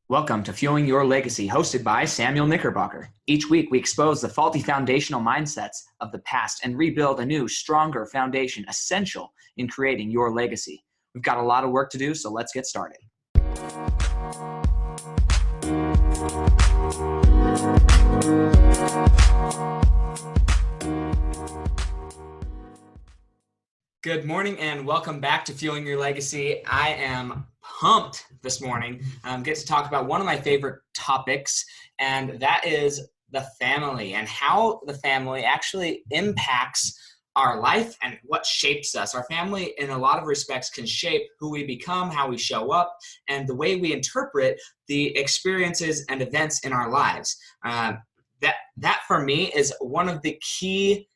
Welcome to Fueling Your Legacy, hosted by Samuel Knickerbocker. Each week, we expose the faulty foundational mindsets of the past and rebuild a new, stronger foundation essential in creating your legacy. We've got a lot of work to do, so let's get started. Good morning and welcome back to Fueling Your Legacy. I am pumped this morning. Get to talk about one of my favorite topics, and that is the family and how the family actually impacts our life and what shapes us. Our family, in a lot of respects, can shape who we become, how we show up, and the way we interpret the experiences and events in our lives. That for me is one of the key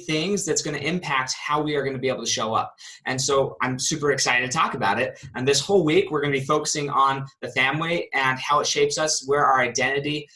things that's going to impact how we are going to be able to show up. And so I'm super excited to talk about it. And this whole week, we're going to be focusing on the family and how it shapes us, where our identity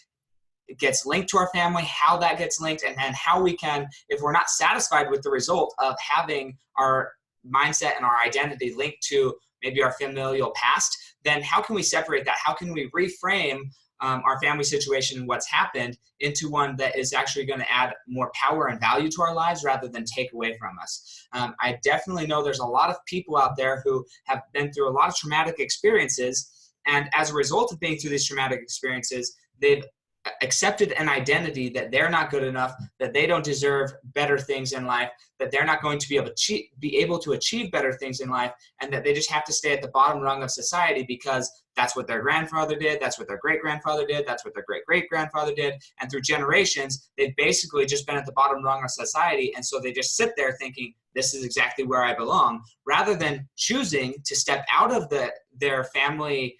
gets linked to our family, how that gets linked, and then how we can, if we're not satisfied with the result of having our mindset and our identity linked to maybe our familial past, then how can we separate that? How can we reframe our family situation and what's happened into one that is actually going to add more power and value to our lives rather than take away from us. I definitely know there's a lot of people out there who have been through a lot of traumatic experiences, and as a result of being through these traumatic experiences, they've accepted an identity that they're not good enough, that they don't deserve better things in life, that they're not going to be able to achieve better things in life, and that they just have to stay at the bottom rung of society because that's what their grandfather did, that's what their great-grandfather did, that's what their great-great-grandfather did, and through generations, they've basically just been at the bottom rung of society, and so they just sit there thinking, this is exactly where I belong, rather than choosing to step out of their family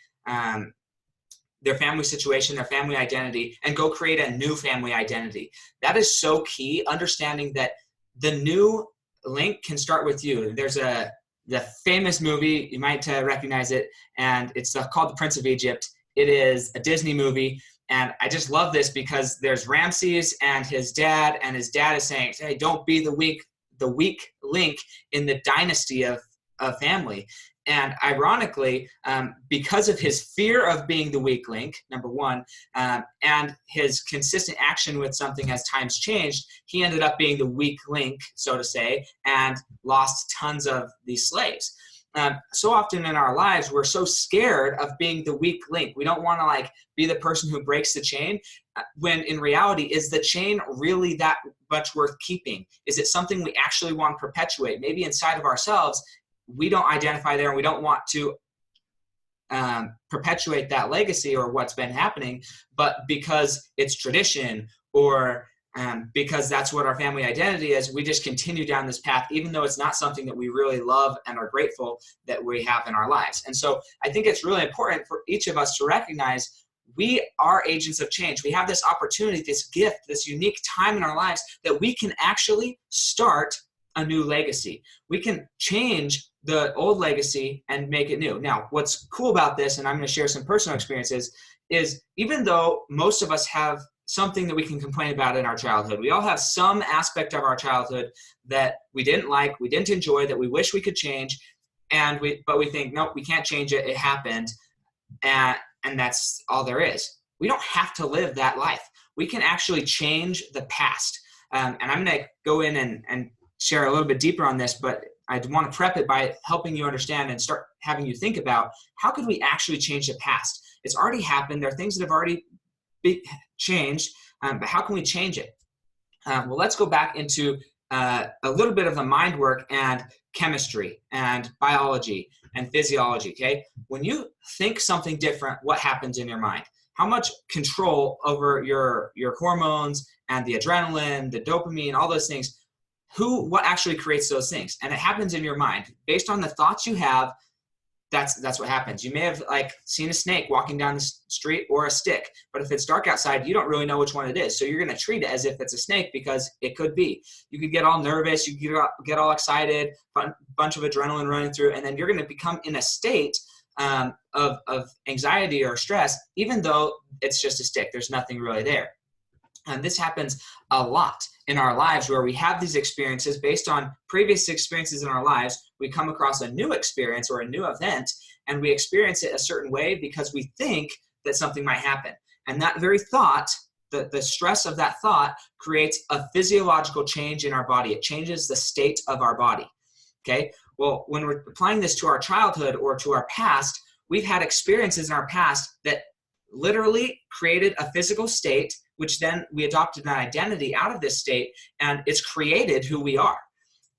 situation, their family identity, and go create a new family identity. That is so key, understanding that the new link can start with you. There's the famous movie, you might recognize it, and it's called The Prince of Egypt. It is a Disney movie, and I just love this because there's Ramses and his dad is saying, hey, don't be the weak link in the dynasty of family. And ironically, because of his fear of being the weak link, number one, and his consistent action with something as times changed, he ended up being the weak link, so to say, and lost tons of these slaves. So often in our lives, we're so scared of being the weak link. We don't want to be the person who breaks the chain, when in reality, is the chain really that much worth keeping? Is it something we actually want to perpetuate? Maybe inside of ourselves, we don't identify there and we don't want to perpetuate that legacy or what's been happening, but because it's tradition or because that's what our family identity is, we just continue down this path, even though it's not something that we really love and are grateful that we have in our lives. And so I think it's really important for each of us to recognize we are agents of change. We have this opportunity, this gift, this unique time in our lives that we can actually start a new legacy. We can change the old legacy and make it new. Now, what's cool about this, and I'm going to share some personal experiences, is even though most of us have something that we can complain about in our childhood, we all have some aspect of our childhood that we didn't like, we didn't enjoy, that we wish we could change, but we think, nope, we can't change it, it happened, and that's all there is. We don't have to live that life. We can actually change the past. And I'm going to go in and share a little bit deeper on this, but I want to prep it by helping you understand and start having you think about how could we actually change the past? It's already happened. There are things that have already been changed, but how can we change it? Well, let's go back into a little bit of the mind work and chemistry and biology and physiology, okay? When you think something different, what happens in your mind? How much control over your hormones and the adrenaline, the dopamine, all those things, what actually creates those things? And it happens in your mind. Based on the thoughts you have, that's what happens. You may have seen a snake walking down the street or a stick, but if it's dark outside, you don't really know which one it is. So you're going to treat it as if it's a snake because it could be. You could get all nervous, you could get all excited, bunch of adrenaline running through, and then you're going to become in a state of anxiety or stress, even though it's just a stick. There's nothing really there. And this happens a lot in our lives where we have these experiences based on previous experiences in our lives. We come across a new experience or a new event and we experience it a certain way because we think that something might happen. And that very thought, the stress of that thought creates a physiological change in our body. It changes the state of our body. Okay. Well, when we're applying this to our childhood or to our past, we've had experiences in our past that literally created a physical state, which then we adopted an identity out of this state, and it's created who we are.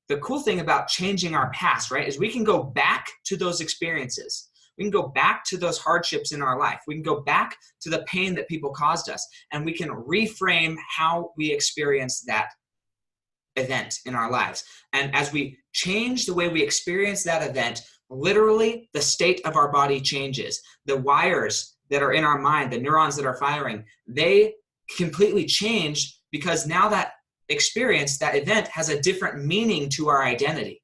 The cool thing about changing our past, right, is we can go back to those experiences. We can go back to those hardships in our life. We can go back to the pain that people caused us, and we can reframe how we experience that event in our lives. And as we change the way we experience that event, literally the state of our body changes. The wires that are in our mind, the neurons that are firing, they completely change, because now that experience, that event, has a different meaning to our identity.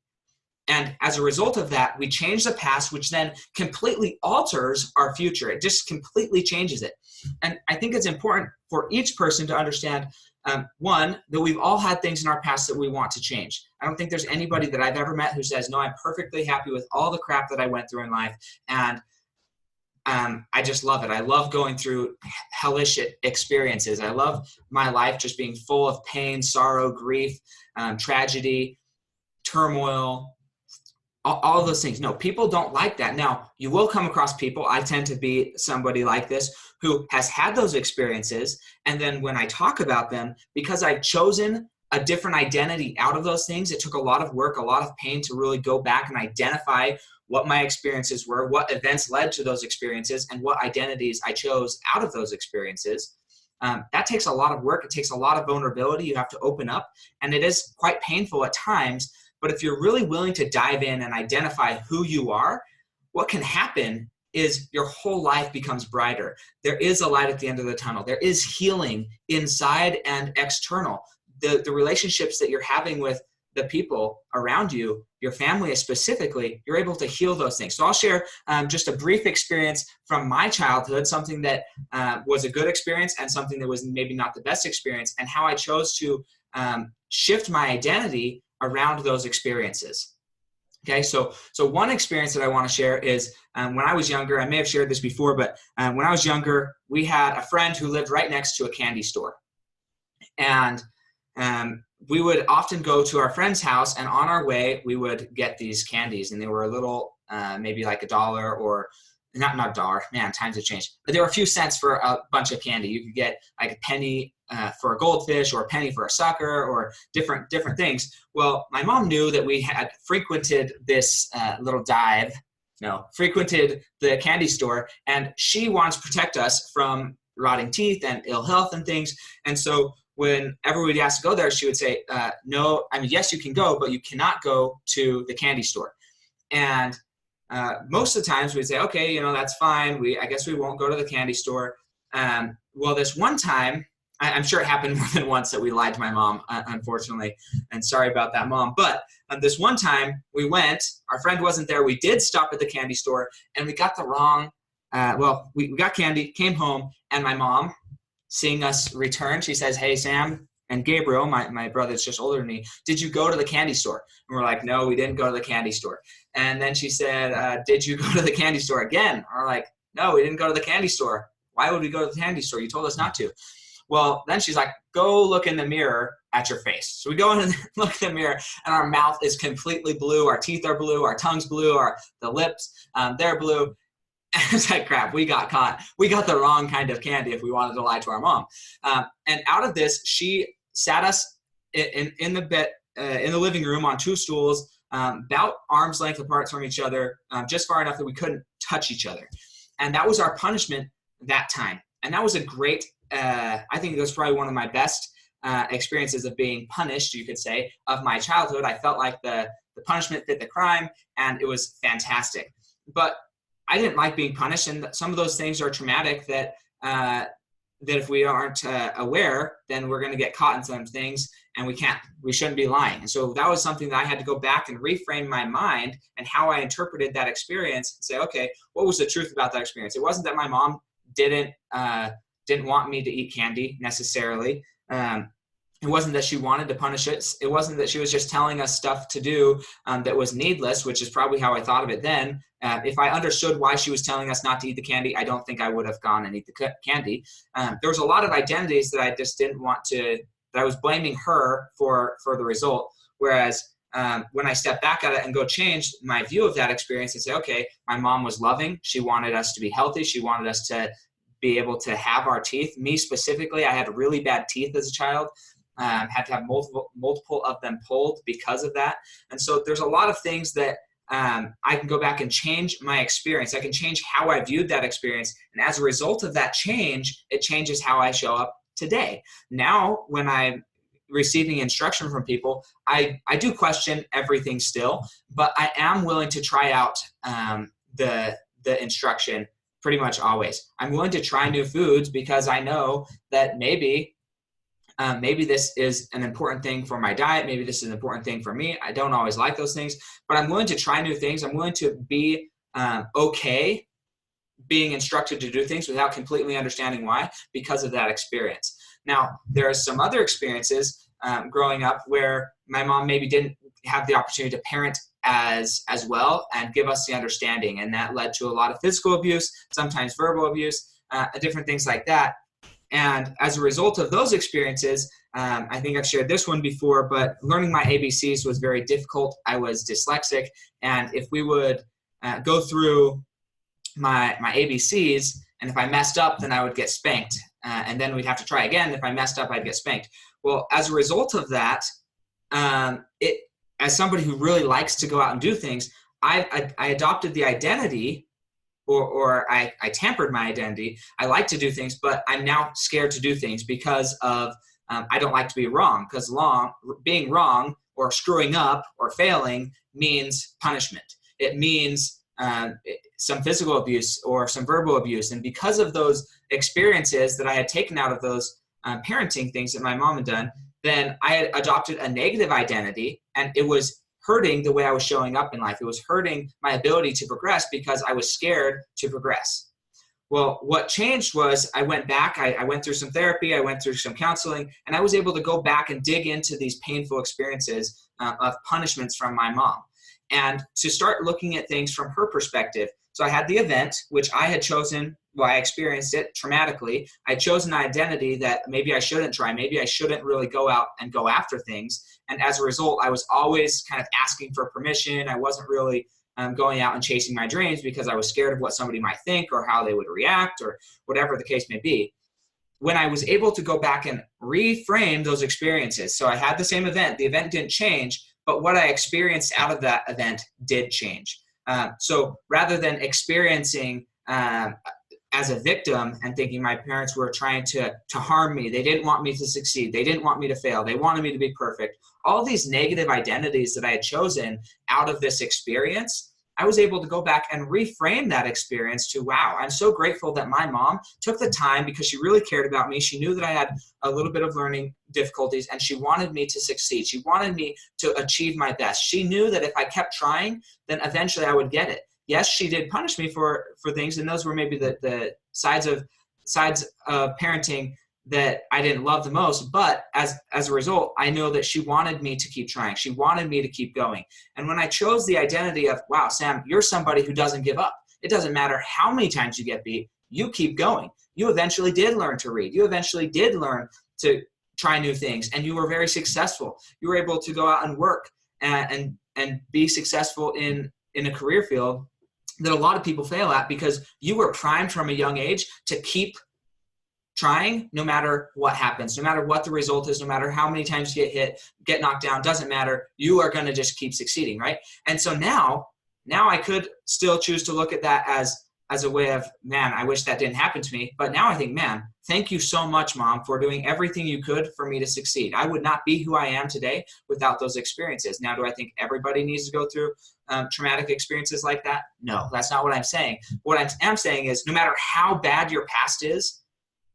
And as a result of that, we change the past, which then completely alters our future. It just completely changes it. And I think it's important for each person to understand, one, that we've all had things in our past that we want to change. I don't think there's anybody that I've ever met who says, no, I'm perfectly happy with all the crap that I went through in life, and I just love it. I love going through hellish experiences. I love my life just being full of pain, sorrow, grief, tragedy, turmoil, all of those things. No, people don't like that. Now, you will come across people, I tend to be somebody like this, who has had those experiences, and then when I talk about them, because I've chosen a different identity out of those things, it took a lot of work, a lot of pain to really go back and identify what my experiences were, what events led to those experiences, and what identities I chose out of those experiences. That takes a lot of work. It takes a lot of vulnerability. You have to open up, and it is quite painful at times. But if you're really willing to dive in and identify who you are, what can happen is your whole life becomes brighter. There is a light at the end of the tunnel. There is healing inside and external. The relationships that you're having with the people around you, your family specifically, you're able to heal those things. So I'll share just a brief experience from my childhood, something that was a good experience and something that was maybe not the best experience, and how I chose to shift my identity around those experiences. Okay, so one experience that I want to share is when I was younger, I may have shared this before, but when I was younger, we had a friend who lived right next to a candy store. And we would often go to our friend's house, and on our way, we would get these candies, and they were a little, maybe like $1 or not $1, man, times have changed, but they were a few cents for a bunch of candy. You could get like a penny for a goldfish, or a penny for a sucker, or different things. Well, my mom knew that we had frequented this frequented the candy store, and she wants to protect us from rotting teeth and ill health and things. And so whenever we'd ask to go there, she would say, no, I mean, yes, you can go, but you cannot go to the candy store. And most of the times we'd say, okay, that's fine. I guess we won't go to the candy store. Well, this one time, I'm sure it happened more than once that we lied to my mom, unfortunately, and sorry about that, Mom. But this one time we went, our friend wasn't there. We did stop at the candy store, and we got the wrong, we got candy, came home, and my mom, seeing us return, she says, hey, Sam and Gabriel, my brother's just older than me, did you go to the candy store? And we're like, no, we didn't go to the candy store. And then she said, did you go to the candy store again? And we're like, no, we didn't go to the candy store. Why would we go to the candy store? You told us not to. Well, then she's like, go look in the mirror at your face. So we go in and look in the mirror, and our mouth is completely blue. Our teeth are blue. Our tongue's blue. The lips, they're blue. And it's like, crap, we got caught. We got the wrong kind of candy if we wanted to lie to our mom. And out of this, she sat us in the bed, in the living room on 2 stools, about arm's length apart from each other, just far enough that we couldn't touch each other. And that was our punishment that time. And that was a great, I think it was probably one of my best experiences of being punished, you could say, of my childhood. I felt like the punishment fit the crime, and it was fantastic. But I didn't like being punished, and some of those things are traumatic that if we aren't aware, then we're going to get caught in some things, and we shouldn't be lying. And so that was something that I had to go back and reframe my mind and how I interpreted that experience and say, okay, what was the truth about that experience? It wasn't that my mom didn't want me to eat candy necessarily. It wasn't that she wanted to punish us. It wasn't that she was just telling us stuff to do that was needless, which is probably how I thought of it then. If I understood why she was telling us not to eat the candy, I don't think I would have gone and eat the candy. There was a lot of identities that I just didn't want to, that I was blaming her for the result. Whereas when I step back at it and go change my view of that experience and say, okay, my mom was loving. She wanted us to be healthy. She wanted us to be able to have our teeth. Me specifically, I had really bad teeth as a child. Had to have multiple of them pulled because of that. And so there's a lot of things that I can go back and change my experience. I can change how I viewed that experience. And as a result of that change, it changes how I show up today. Now, when I'm receiving instruction from people, I do question everything still, but I am willing to try out the instruction pretty much always. I'm willing to try new foods because I know that maybe this is an important thing for my diet. Maybe this is an important thing for me. I don't always like those things, but I'm willing to try new things. I'm willing to be okay being instructed to do things without completely understanding why, because of that experience. Now, there are some other experiences growing up where my mom maybe didn't have the opportunity to parent as well and give us the understanding. And that led to a lot of physical abuse, sometimes verbal abuse, different things like that. And as a result of those experiences, I think I've shared this one before, but learning my ABCs was very difficult. I was dyslexic. And if we would go through my ABCs, and if I messed up, then I would get spanked. And then we'd have to try again. If I messed up, I'd get spanked. Well, as a result of that, as somebody who really likes to go out and do things, I adopted the identity, or I tampered my identity. I like to do things, but I'm now scared to do things because of I don't like to be wrong, because being wrong or screwing up or failing means punishment. It means some physical abuse or some verbal abuse. And because of those experiences that I had taken out of those parenting things that my mom had done, then I had adopted a negative identity, and it was hurting the way I was showing up in life. It was hurting my ability to progress because I was scared to progress. Well, what changed was I went back, I went through some therapy, I went through some counseling, and I was able to go back and dig into these painful experiences of punishments from my mom, and to start looking at things from her perspective. So I had the event, which I had chosen. Well, I experienced it traumatically. I chose an identity that maybe I shouldn't try. Maybe I shouldn't really go out and go after things. And as a result, I was always kind of asking for permission. I wasn't really going out and chasing my dreams because I was scared of what somebody might think or how they would react or whatever the case may be. When I was able to go back and reframe those experiences, so I had the same event. The event didn't change, but what I experienced out of that event did change. So rather than experiencing as a victim and thinking my parents were trying to harm me, they didn't want me to succeed, they didn't want me to fail, they wanted me to be perfect, all these negative identities that I had chosen out of this experience, I was able to go back and reframe that experience to, wow, I'm so grateful that my mom took the time because she really cared about me. She knew that I had a little bit of learning difficulties, and she wanted me to succeed. She wanted me to achieve my best. She knew that if I kept trying, then eventually I would get it. Yes, she did punish me for things, and those were maybe the sides of parenting that I didn't love the most. But as a result, I know that she wanted me to keep trying. She wanted me to keep going. And when I chose the identity of, wow, Sam, you're somebody who doesn't give up. It doesn't matter how many times you get beat, you keep going. You eventually did learn to read. You eventually did learn to try new things, and you were very successful. You were able to go out and work and be successful in a career field that a lot of people fail at because you were primed from a young age to keep trying no matter what happens, no matter what the result is, no matter how many times you get hit, get knocked down, doesn't matter. You are going to just keep succeeding, right? And so now I could still choose to look at that as a way of, man, I wish that didn't happen to me. But now I think, man, thank you so much, Mom, for doing everything you could for me to succeed. I would not be who I am today without those experiences. Now, do I think everybody needs to go through traumatic experiences like that? No, that's not what I'm saying. What I am saying is no matter how bad your past is,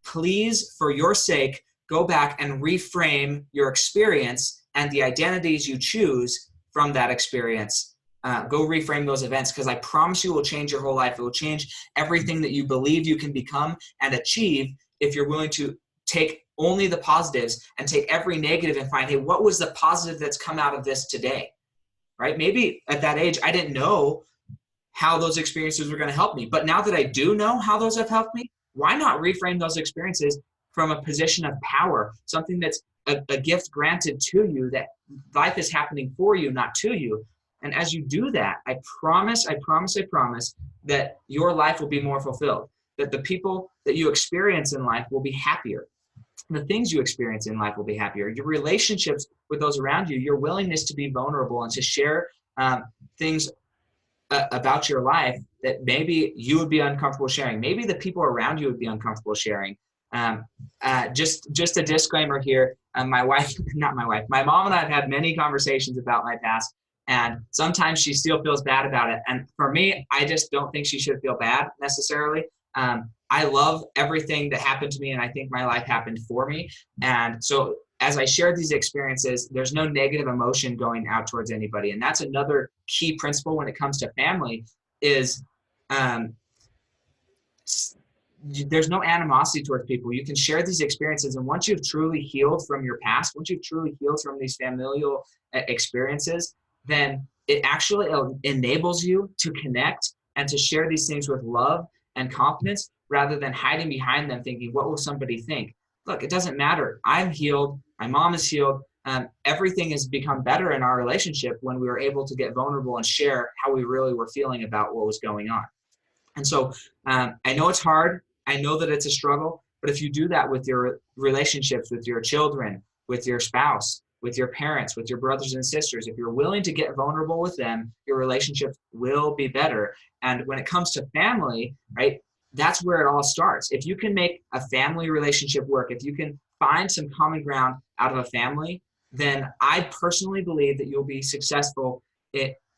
please, for your sake, go back and reframe your experience and the identities you choose from that experience. Go reframe those events, because I promise you it will change your whole life. It will change everything that you believe you can become and achieve if you're willing to take only the positives and take every negative and find, hey, what was the positive that's come out of this today, right? Maybe at that age, I didn't know how those experiences were going to help me. But now that I do know how those have helped me, why not reframe those experiences from a position of power, something that's a gift granted to you, that life is happening for you, not to you. And as you do that, I promise that your life will be more fulfilled, that the people that you experience in life will be happier. The things you experience in life will be happier. Your relationships with those around you, your willingness to be vulnerable and to share things about your life that maybe you would be uncomfortable sharing. Maybe the people around you would be uncomfortable sharing. Just a disclaimer here. My mom and I have had many conversations about my past, and sometimes she still feels bad about it. And for me, I just don't think she should feel bad necessarily. I love everything that happened to me, and I think my life happened for me. And so as I share these experiences, there's no negative emotion going out towards anybody. And that's another key principle when it comes to family is there's no animosity towards people. You can share these experiences. And once you've truly healed from your past, once you've truly healed from these familial experiences, then it actually enables you to connect and to share these things with love and confidence rather than hiding behind them thinking, what will somebody think? Look, it doesn't matter. I'm healed. My mom is healed. Everything has become better in our relationship when we were able to get vulnerable and share how we really were feeling about what was going on. And so I know it's hard. I know that it's a struggle. But if you do that with your relationships, with your children, with your spouse, with your parents, with your brothers and sisters, if you're willing to get vulnerable with them, your relationships will be better. And when it comes to family, right, that's where it all starts. If you can make a family relationship work, if you can find some common ground out of a family, then I personally believe that you'll be successful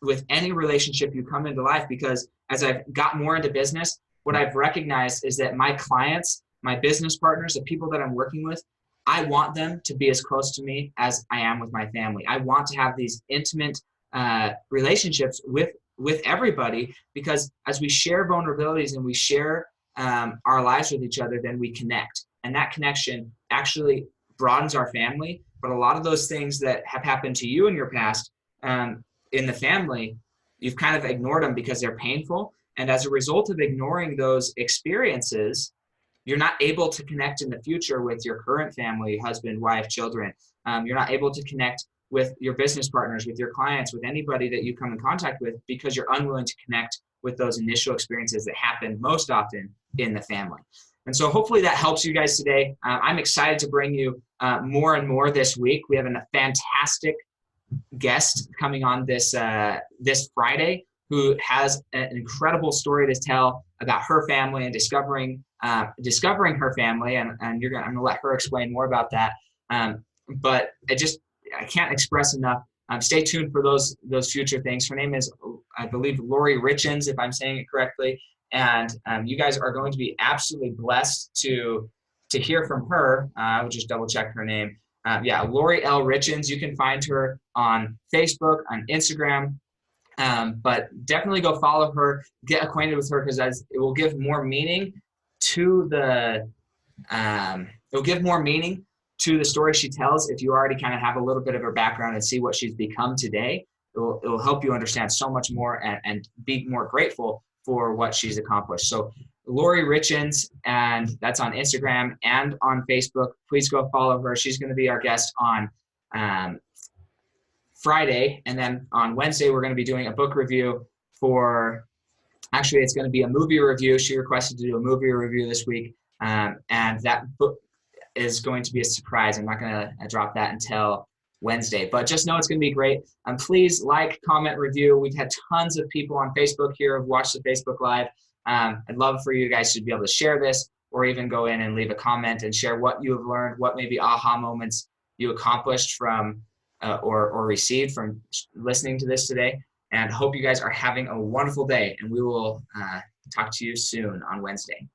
with any relationship you come into life. Because as I've got more into business, what I've recognized is that my clients, my business partners, the people that I'm working with, I want them to be as close to me as I am with my family. I want to have these intimate relationships with everybody, because as we share vulnerabilities and we share our lives with each other, then we connect. And that connection actually broadens our family. But a lot of those things that have happened to you in your past in the family, you've kind of ignored them because they're painful. And as a result of ignoring those experiences, you're not able to connect in the future with your current family, husband, wife, children. You're not able to connect with your business partners, with your clients, with anybody that you come in contact with, because you're unwilling to connect with those initial experiences that happen most often in the family. And so hopefully that helps you guys today. I'm excited to bring you more and more this week. We have a fantastic guest coming on this Friday who has an incredible story to tell about her family and discovering her family. And I'm going to let her explain more about that. But I can't express enough. Stay tuned for those future things. Her name is, I believe, Lori Richens, if I'm saying it correctly. And you guys are going to be absolutely blessed to hear from her. I will just double check her name. Lori L. Richens. You can find her on Facebook, on Instagram. But definitely go follow her, get acquainted with her, because it will give more meaning to the story she tells. If you already kind of have a little bit of her background and see what she's become today, it will help you understand so much more and be more grateful for what she's accomplished. So Lori Richens, and that's on Instagram and on Facebook. Please go follow her. She's going to be our guest on Friday, and then on Wednesday we're going to be doing a book review it's going to be a movie review. She requested to do a movie review this week, and that book is going to be a surprise. I'm not going to drop that until Wednesday, but just know it's going to be great. Please like, comment, review. We've had tons of people on Facebook here who've watched the Facebook Live. I'd love for you guys to be able to share this, or even go in and leave a comment and share what you have learned, what maybe aha moments you accomplished from or received from listening to this today. And hope you guys are having a wonderful day, and we will talk to you soon on Wednesday.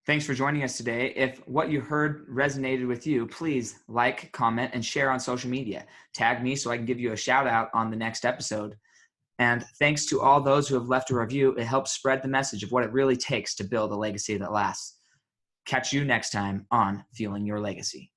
Thanks for joining us today. If what you heard resonated with you, please like, comment, and share on social media. Tag me so I can give you a shout out on the next episode. And thanks to all those who have left a review. It helps spread the message of what it really takes to build a legacy that lasts. Catch you next time on Fueling Your Legacy.